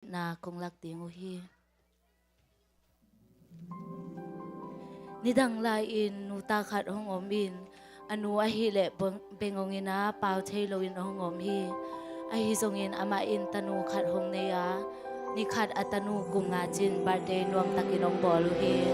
na kung lakting uhi. Nidang lain nuta khat hong omin anu ahile bengongina pau theiloin hong om hi ahi zongin ama in tanu khat hong neya ni khat atanu kunga chin birthday nuam takinong bolu hi.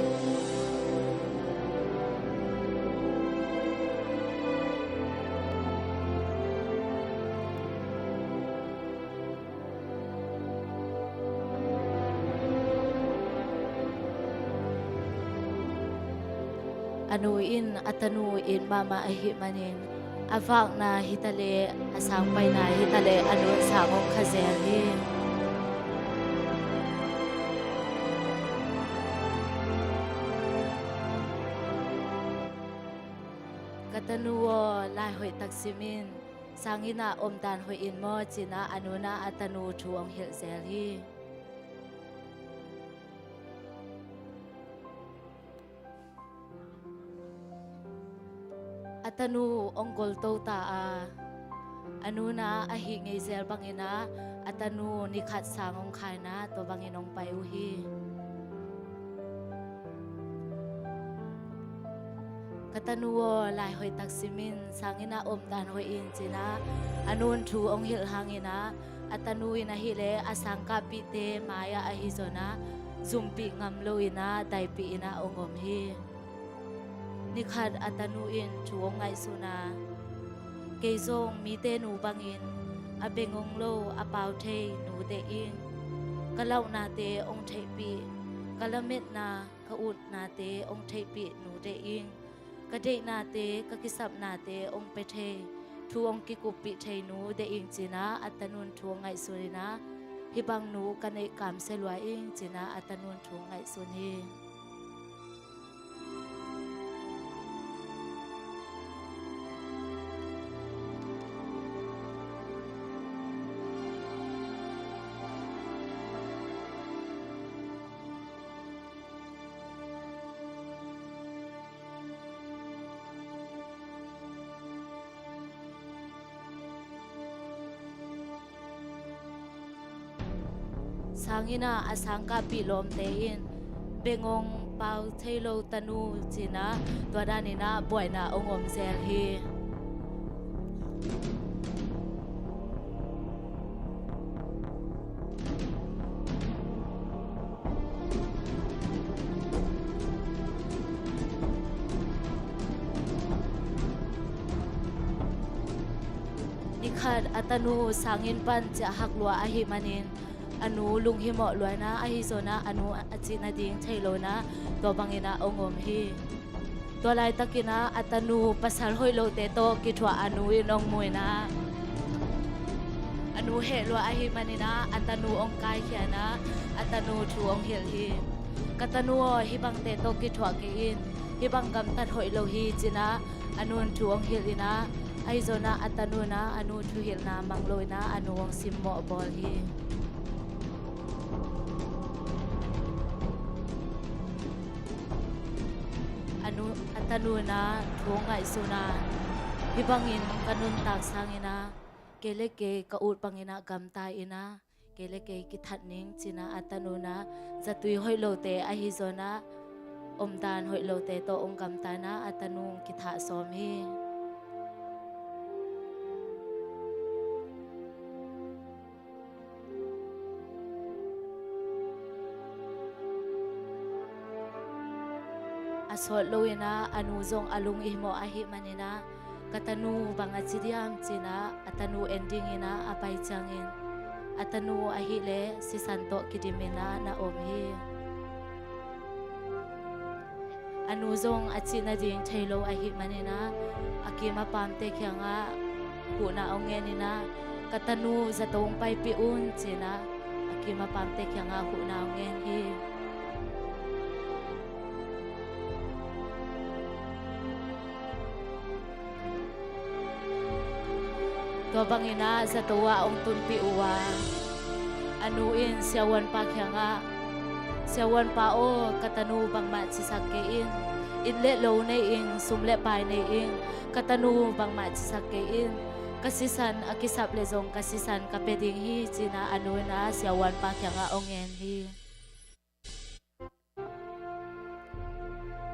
Anu in atanu in mama ahi manin avak na hitale asang pai na hitale anu sangong khazel hi. Katanuwo lai hoi taksimin sangina omdan hoi in mo china anu na atanu thuong hil zel hi. Atanu onggol to ta anu na ahi ngei zel bangina atanu nikhat sangong khai na to banginong pai uhi. Katanuwo lai hoi taksimin sangina omdan hoi in china anun thu ong hil hangina atanu ina hile asangka pite maya ahizona zumpi ngamlo ina daipi ina ongom hi. Nikhat atanu in chuong ngai suna keizong mi te nu bangin abengong lo apau the nu te in kalau na te ong thei pi kalamit na ka ut na te ong thei pi nu te in ka de na te ka kisap na te ong pe the thu ong ki ku pi thei nu de in china atanun chuong ngai surina hibang nu kanei kam selwa in china atanun chuong ngai suni. Sangina asangka pilom tein bengong pau thailo tanu china twadanina boina ongom zel hi. Nikhat atanu sangin pan cha haklua ahi manin anu lung himo luana ahi zona anu achina ding thailo na to bangina ongom hi to lai takina atanu pasal hoilo te to ki thwa anu inong muina anu he lo ahi manina atanu ong kai khiana atanu thu ong hil hi katanu hibang te to ki thwa ke in hibang gam tat hoilo hi china anun thu ong hil ina ai zona atanu na anu thu hil na mangloina anu ong simmo bol hi. Anu atanu na thuong ngai suna hibangin kanun tak sangina keleke ka ut pangina gamta ina keleke ki thatning china atanu na zatui hoilo te ahi zona omdan hoilo te to ong gamta na atanu ki tha som hi. Asol loina anu zong alung ihmo ahi manina katanu banga chidiam china atanu ending ina apai changin atanu ahi le si santo kidimena na omhi anu zong achina ding thailo ahi manina akima pamte khyanga kuna ongenina katanu zatong pai pi un china akima pamte khyanga kuna ongen hi. Bangina sa tuwa ong tunpi uwa anuin siyawan pa kya nga siyawan pa o katanu bang mat sisake in inle lo na ing sumle pa na ing katanu bang mat sisake in kasisan akisap lezong kasisan kapeding hi china anu na siawan pa kya nga ongen hi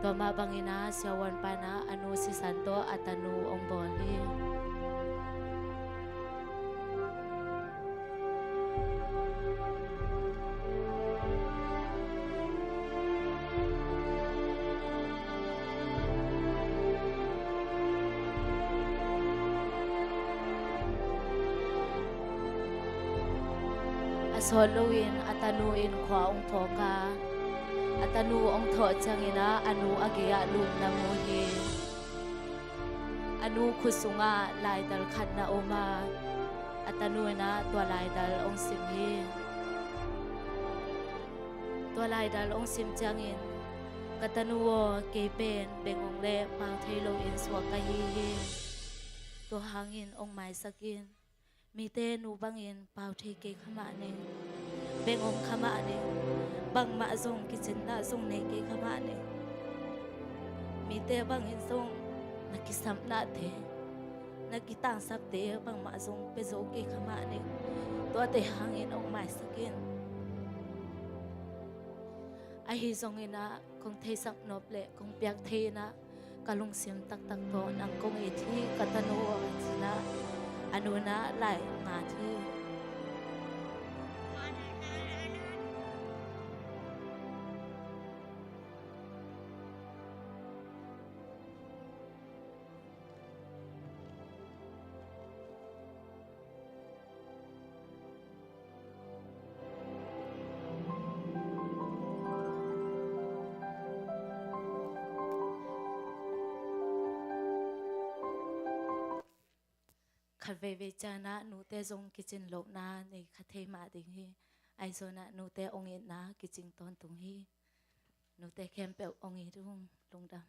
to mabangina siawan pa na anu si santo at anu ong bol hi Halloween at anuin ko ang poka at anu ang to changina anu agya lum na muhi anu kusunga laidal khat na oma at anu na tua laidal ang simhi tua laidal ang sim changin katanuo kepen bengong le pau thailong in swa kahi to hangin ang mai sakin mi te nu bangin pau thi ke khama ne bengom khama ne bang ma zong kitchen na zong ne ke khama ne mi te bangin zong nakisam na the nakitang sap te bang ma zong pe zo ke khama ne to te hangin ong mai sakin ai hi zong ina kong thei sak nop le kong piak the na kalung sim tak tak to nang kong e thi katano china anu na lại ngà thi khát về cha na nụ te zong kitchen lộc na này khát thêm mà đình hi ai rồi na nụ te ông ấy na kitchen ton tung hi nụ te kem bèo ông ấy đúng lung đam